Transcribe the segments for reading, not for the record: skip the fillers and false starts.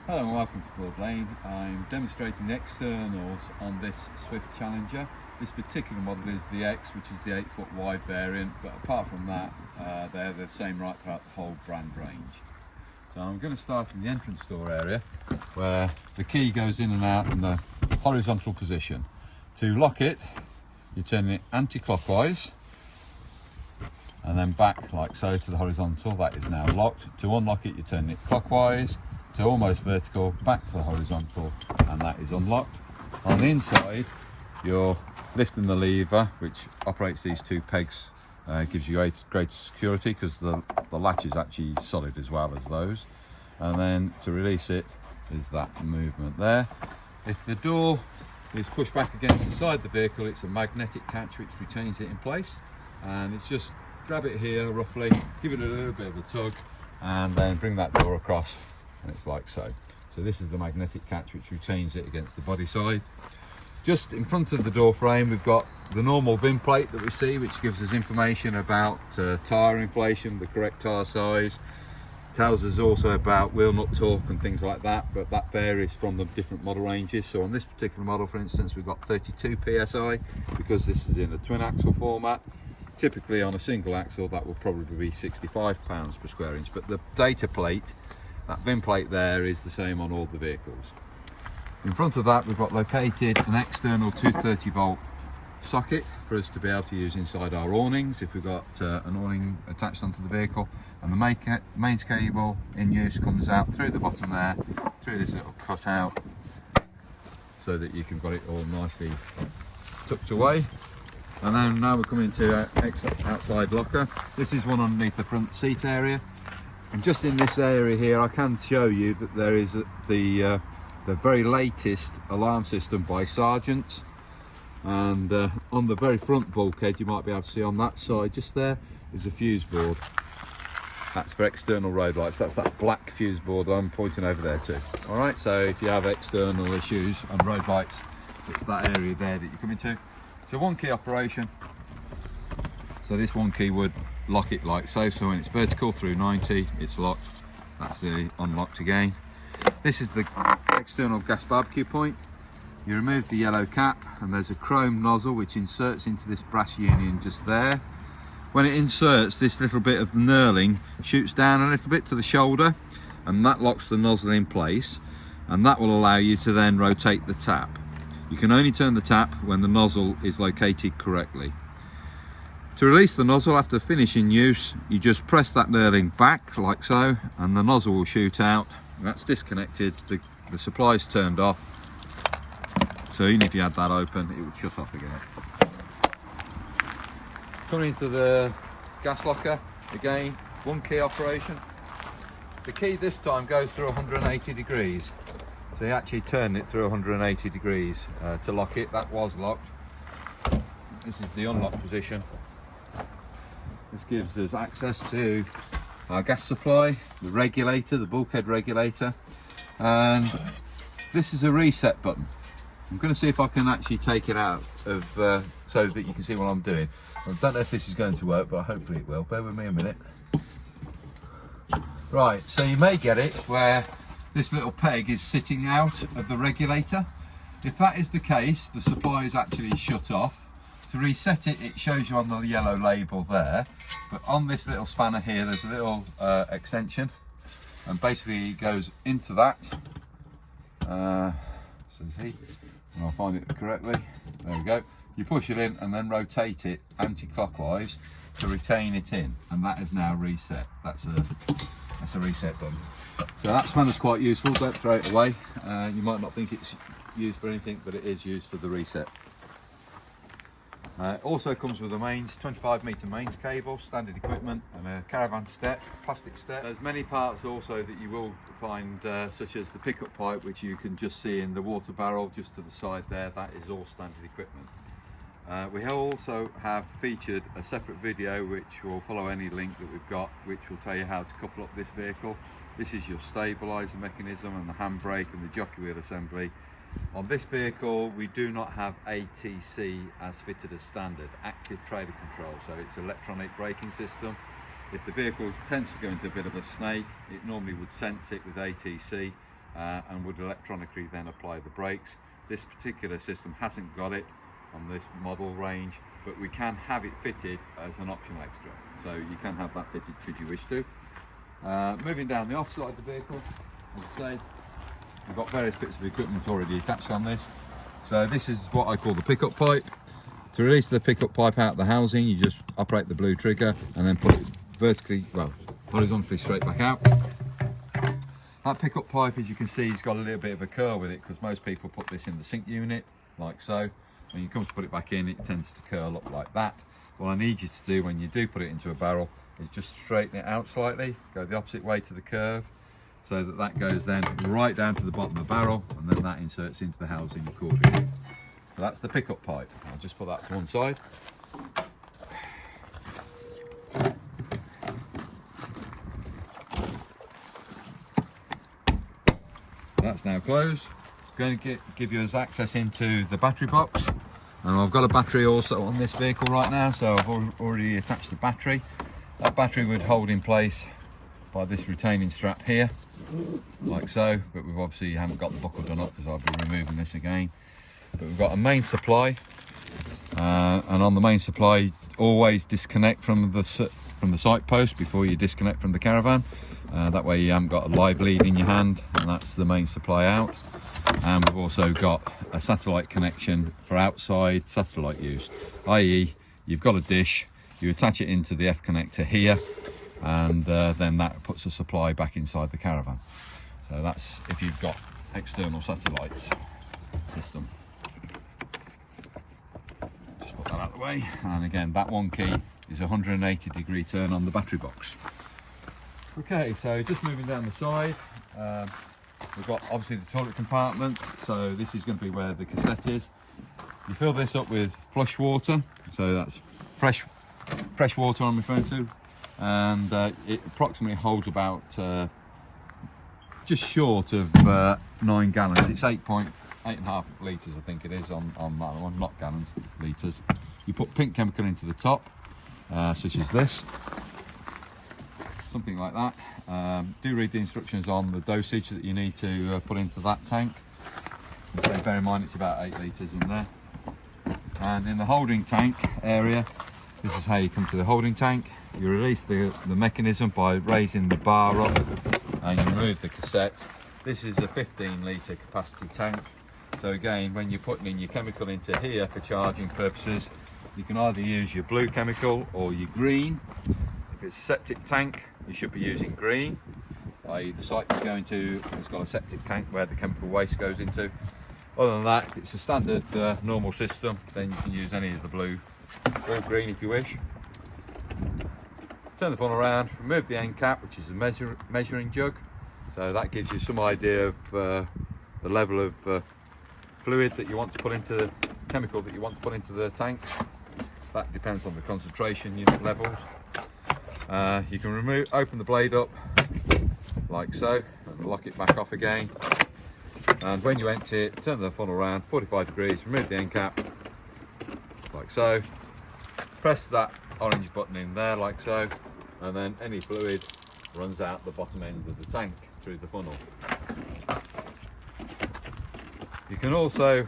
Hello and welcome to Broadlane. I'm demonstrating the externals on this Swift Challenger. This particular model is the X, which is the 8-foot wide variant, but apart from that, they're the same right throughout the whole brand range. So I'm going to start in the entrance door area, where the key goes in and out in the horizontal position. To lock it, you turn it anti-clockwise, and then back like so to the horizontal. That is now locked. To unlock it, you turn it clockwise to almost vertical, back to the horizontal, and that is unlocked. On the inside, you're lifting the lever, which operates these two pegs, gives you greater security because the latch is actually solid as well as those. And then to release it is that movement there. If the door is pushed back against the side of the vehicle, it's a magnetic catch which retains it in place, and it's just grab it here roughly, give it a little bit of a tug, and then bring that door across, and it's like so. So this is the magnetic catch which retains it against the body side. Just in front of the door frame, we've got the normal VIN plate that we see, which gives us information about tyre inflation, the correct tyre size. Tells us also about wheel nut torque and things like that, but that varies from the different model ranges. So on this particular model, for instance, we've got 32 psi because this is in a twin axle format. Typically on a single axle, that will probably be 65 pounds per square inch, but the data plate, that VIN plate there, is the same on all the vehicles. In front of that, we've got located an external 230 volt socket for us to be able to use inside our awnings if we've got an awning attached onto the vehicle, and the mains cable in use comes out through the bottom there, through this little cutout, so that you can got it all nicely tucked away. And then now we're coming to our outside locker. This is one underneath the front seat area, and just in this area here I can show you that there is the very latest alarm system by Sargent's. And on the very front bulkhead, you might be able to see on that side just there is a fuse board. That's for external road lights. That's that black fuse board I'm pointing over there to. All right, so if you have external issues on road lights, it's that area there that you come into. So one key operation. So this one key would lock it like so. So when it's vertical through 90, it's locked. That's the unlocked again. This is the external gas barbecue point. You remove the yellow cap, and there's a chrome nozzle which inserts into this brass union just there. When it inserts, this little bit of knurling shoots down a little bit to the shoulder, and that locks the nozzle in place, and that will allow you to then rotate the tap. You can only turn the tap when the nozzle is located correctly. To release the nozzle after finishing use, you just press that knurling back like so, and the nozzle will shoot out. That's disconnected, the supply's turned off. So even if you had that open, it would shut off again. Coming into the gas locker, again, one key operation. The key this time goes through 180 degrees. So you actually turn it through 180 degrees to lock it. That was locked. This is the unlock position. This gives us access to our gas supply, the regulator, the bulkhead regulator, and this is a reset button. I'm going to see if I can actually take it out of so that you can see what I'm doing. I don't know if this is going to work, but hopefully it will. Bear with me a minute. Right, so you may get it where this little peg is sitting out of the regulator. If that is the case, the supply is actually shut off. To reset it, it shows you on the yellow label there, but on this little spanner here, there's a little extension, and basically it goes into that. So see, and I'll find it correctly. There we go. You push it in and then rotate it anti-clockwise to retain it in, and that is now reset. That's a reset button. So that spanner's quite useful. Don't throw it away. You might not think it's used for anything, but it is used for the reset. It also comes with a mains 25-metre mains cable, standard equipment, and a caravan step, plastic step. There's many parts also that you will find, such as the pickup pipe, which you can just see in the water barrel just to the side there. That is all standard equipment. We also have featured a separate video which will follow any link that we've got, which will tell you how to couple up this vehicle. This is your stabiliser mechanism and the handbrake and the jockey wheel assembly. On this vehicle, we do not have ATC as fitted as standard, active trailer control, so it's electronic braking system. If the vehicle tends to go into a bit of a snake, it normally would sense it with ATC, and would electronically then apply the brakes. This particular system hasn't got it on this model range, but we can have it fitted as an optional extra, so you can have that fitted should you wish to. Moving down the offside of the vehicle, as I say, we've got various bits of equipment already attached on this. So this is what I call the pickup pipe. To release the pickup pipe out of the housing, you just operate the blue trigger and then put it vertically, well, horizontally straight back out. That pickup pipe, as you can see, has got a little bit of a curl with it, because most people put this in the sink unit, like so. When you come to put it back in, it tends to curl up like that. What I need you to do when you do put it into a barrel is just straighten it out slightly, go the opposite way to the curve, so that that goes then right down to the bottom of the barrel, and then that inserts into the housing accordingly. So that's the pickup pipe. I'll just put that to one side. That's now closed. Going to give you access into the battery box, and I've got a battery also on this vehicle right now, so I've already attached a battery. That battery would hold in place by this retaining strap here, like so, but we've obviously haven't got the buckle done up because I'll be removing this again. But we've got a main supply, and on the main supply, always disconnect from the sight post before you disconnect from the caravan. That way you haven't got a live lead in your hand, and that's the main supply out. And we've also got a satellite connection for outside satellite use, i.e. you've got a dish, you attach it into the F connector here, and then that puts a supply back inside the caravan. So that's if you've got external satellites system. Just put that out of the way, and again that one key is 180-degree turn on the battery box. Okay, so just moving down the side, we've got obviously the toilet compartment, so this is going to be where the cassette is. You fill this up with flush water, so that's fresh water I'm referring to, and it approximately holds about just short of 9 gallons. It's 8.5 litres I think it is on that one, not gallons, litres. You put pink chemical into the top, such as this, something like that. Do read the instructions on the dosage that you need to put into that tank. So bear in mind it's about 8 litres in there. And in the holding tank area, this is how you come to the holding tank. You release the mechanism by raising the bar up, and you remove the cassette. This is a 15-litre capacity tank. So again, when you're putting in your chemical into here for charging purposes, you can either use your blue chemical or your green. If it's a septic tank, you should be using green, i.e. the site you're going to has got a septic tank where the chemical waste goes into. Other than that, if it's a standard normal system, then you can use any of the blue or green if you wish. Turn the funnel around, remove the end cap, which is a measuring jug. So that gives you some idea of the level of fluid that you want to put into the chemical that you want to put into the tanks. That depends on the concentration unit levels. You can open the blade up like so and lock it back off again. And when you empty it, turn the funnel around 45 degrees, remove the end cap like so. Press that orange button in there like so, and then any fluid runs out the bottom end of the tank through the funnel. You can also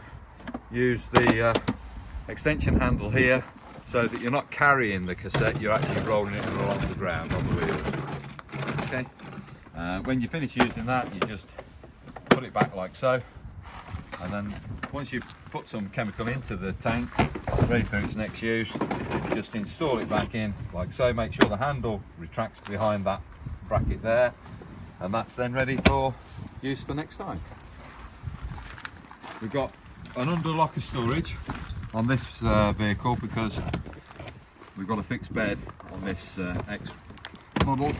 use the extension handle here so that you're not carrying the cassette, you're actually rolling it along the ground on the wheels. Okay. When you finish using that, you just put it back like so, and then once you've put some chemical into the tank ready for its next use, just install it back in like so. Make sure the handle retracts behind that bracket there, and that's then ready for use for next time. We've got an under locker storage on this vehicle because we've got a fixed bed on this X model.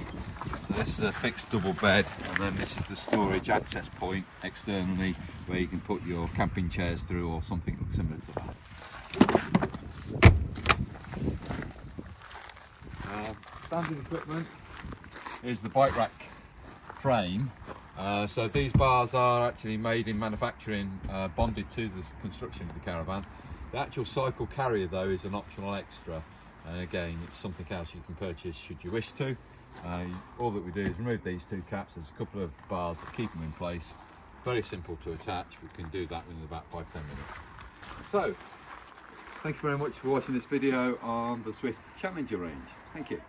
So this is a fixed double bed, and then this is the storage access point externally where you can put your camping chairs through or something similar to that. Standard equipment is the bike rack frame. So these bars are actually made in manufacturing, bonded to the construction of the caravan. The actual cycle carrier though is an optional extra, and again it's something else you can purchase should you wish to. All that we do is remove these two caps. There's a couple of bars that keep them in place, very simple to attach. We can do that within about 5-10 minutes. So, thank you very much for watching this video on the Swift Challenger range. Thank you.